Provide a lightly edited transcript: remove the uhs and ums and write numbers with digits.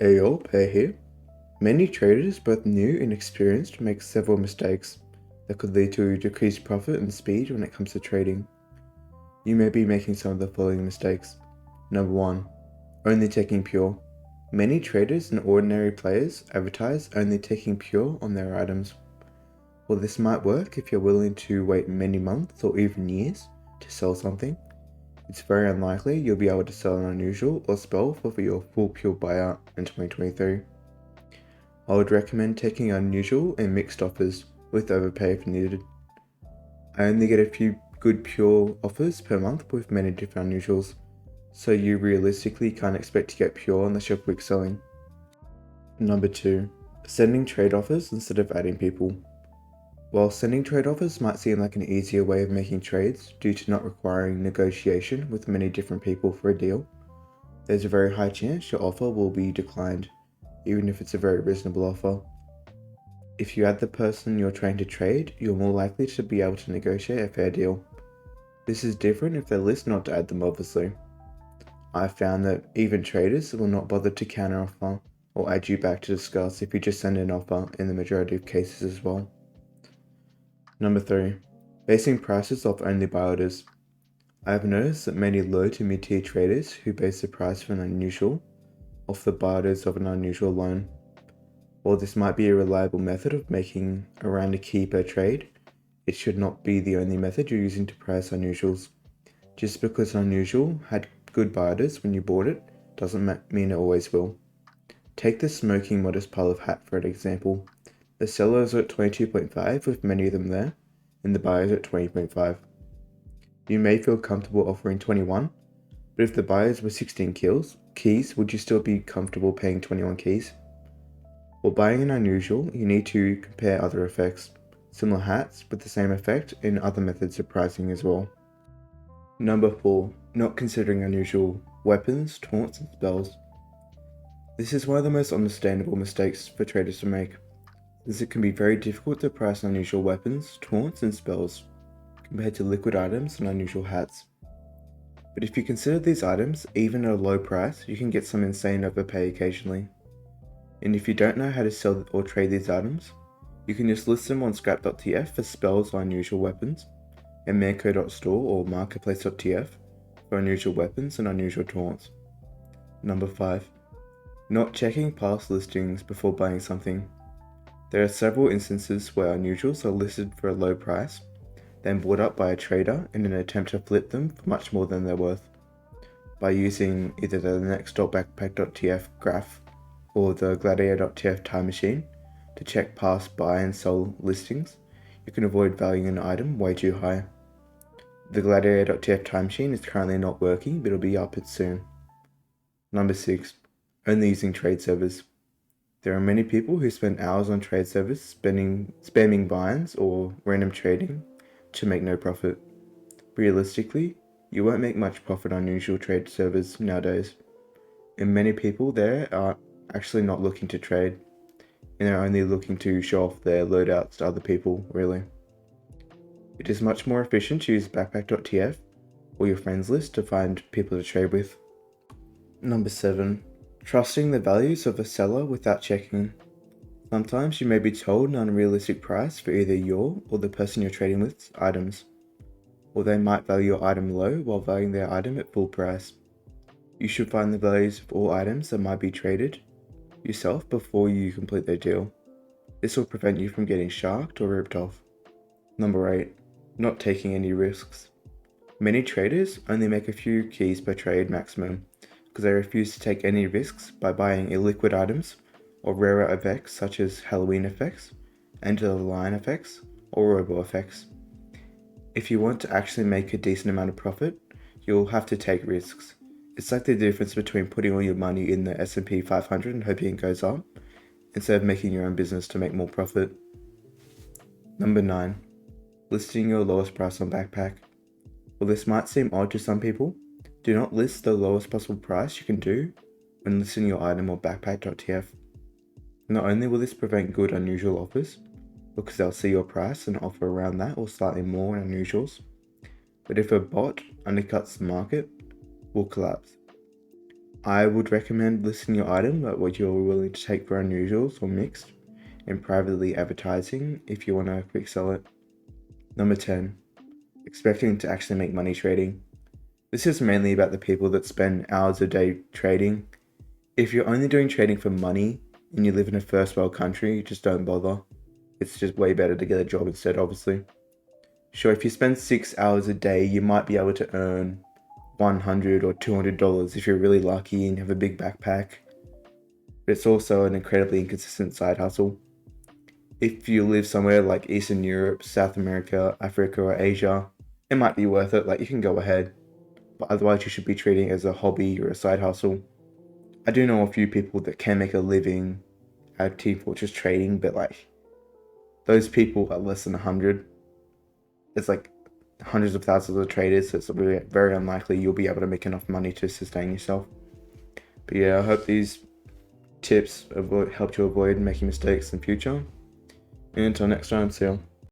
Ancientpear here. Many traders, both new and experienced, make several mistakes that could lead to decreased profit and speed when it comes to trading. You may be making some of the following mistakes. Number 1. Only taking pure. Many traders and ordinary players advertise only taking pure on their items. While this might work if you're willing to wait many months or even years to sell something, it's very unlikely you'll be able to sell an unusual or spell for your full pure buyout in 2023. I would recommend taking unusual and mixed offers with overpay if needed. I only get a few good pure offers per month with many different unusuals, so you realistically can't expect to get pure unless you're quick selling. Number 2. Sending trade offers instead of adding people. While sending trade offers might seem like an easier way of making trades due to not requiring negotiation with many different people for a deal, there's a very high chance your offer will be declined, even if it's a very reasonable offer. If you add the person you're trying to trade, you're more likely to be able to negotiate a fair deal. This is different if they list not to add them, obviously. I've found that even traders will not bother to counteroffer or add you back to discuss if you just send an offer in the majority of cases as well. Number 3. Basing prices off only buy orders. I have noticed that many low to mid-tier traders who base the price of an unusual off the buy orders of an unusual loan. While this might be a reliable method of making around a key per trade, it should not be the only method you're using to price unusuals. Just because an unusual had good buy orders when you bought it doesn't mean it always will. Take the smoking modest pile of hat for an example. The sellers are at 22.5 with many of them there, and the buyers at 20.5. You may feel comfortable offering 21, but if the buyers were 16 keys, would you still be comfortable paying 21 keys? While buying an unusual, you need to compare other effects, similar hats with the same effect, and other methods of pricing as well. Number 4. Not considering unusual weapons, taunts, and spells. This is one of the most understandable mistakes for traders to make, as it can be very difficult to price unusual weapons, taunts, and spells compared to liquid items and unusual hats. But if you consider these items, even at a low price, you can get some insane overpay occasionally. And if you don't know how to sell or trade these items, you can just list them on scrap.tf for spells or unusual weapons, and manco.store or marketplace.tf for unusual weapons and unusual taunts. Number 5. Not checking past listings before buying something. There are several instances where unusuals are listed for a low price, then bought up by a trader in an attempt to flip them for much more than they're worth. By using either the next.backpack.tf graph or the gladiator.tf time machine to check past buy and sell listings, you can avoid valuing an item way too high. The gladiator.tf time machine is currently not working, but it'll be up soon. Number 6. Only using trade servers. There are many people who spend hours on trade servers spamming binds or random trading to make no profit. Realistically, you won't make much profit on usual trade servers nowadays, and many people there are actually not looking to trade, and they're only looking to show off their loadouts to other people, really. It is much more efficient to use backpack.tf or your friends list to find people to trade with. Number 7. Trusting the values of a seller without checking. Sometimes you may be told an unrealistic price for either your or the person you're trading with's items, or they might value your item low while valuing their item at full price. You should find the values of all items that might be traded yourself before you complete their deal. This will prevent you from getting sharked or ripped off. Number 8. Not taking any risks. Many traders only make a few keys per trade maximum because they refuse to take any risks by buying illiquid items or rarer effects such as Halloween effects, end of the line effects, or robo effects. If you want to actually make a decent amount of profit, you'll have to take risks. It's like the difference between putting all your money in the S&P 500 and hoping it goes up, instead of making your own business to make more profit. Number 9. Listing your lowest price on Backpack. While this might seem odd to some people, do not list the lowest possible price you can do when listing your item on backpack.tf. Not only will this prevent good unusual offers, because they'll see your price and offer around that or slightly more in unusuals, but if a bot undercuts the market, will collapse. I would recommend listing your item at what you're willing to take for unusuals or mixed, and privately advertising if you want to quick sell it. Number 10. Expecting to actually make money trading. This is mainly about the people that spend hours a day trading. If you're only doing trading for money and you live in a first world country, just don't bother. It's just way better to get a job instead, obviously. Sure, if you spend 6 hours a day, you might be able to earn $100 or $200 if you're really lucky and have a big backpack. But it's also an incredibly inconsistent side hustle. If you live somewhere like Eastern Europe, South America, Africa, or Asia, it might be worth it, like you can go ahead. But otherwise you should be treating it as a hobby or a side hustle. I do know a few people that can make a living out of Team Fortress trading, but like those people are less than 100. It's like hundreds of thousands of traders, so it's very, very unlikely you'll be able to make enough money to sustain yourself. But yeah, I hope these tips helped you avoid making mistakes in future. And until next time, see ya.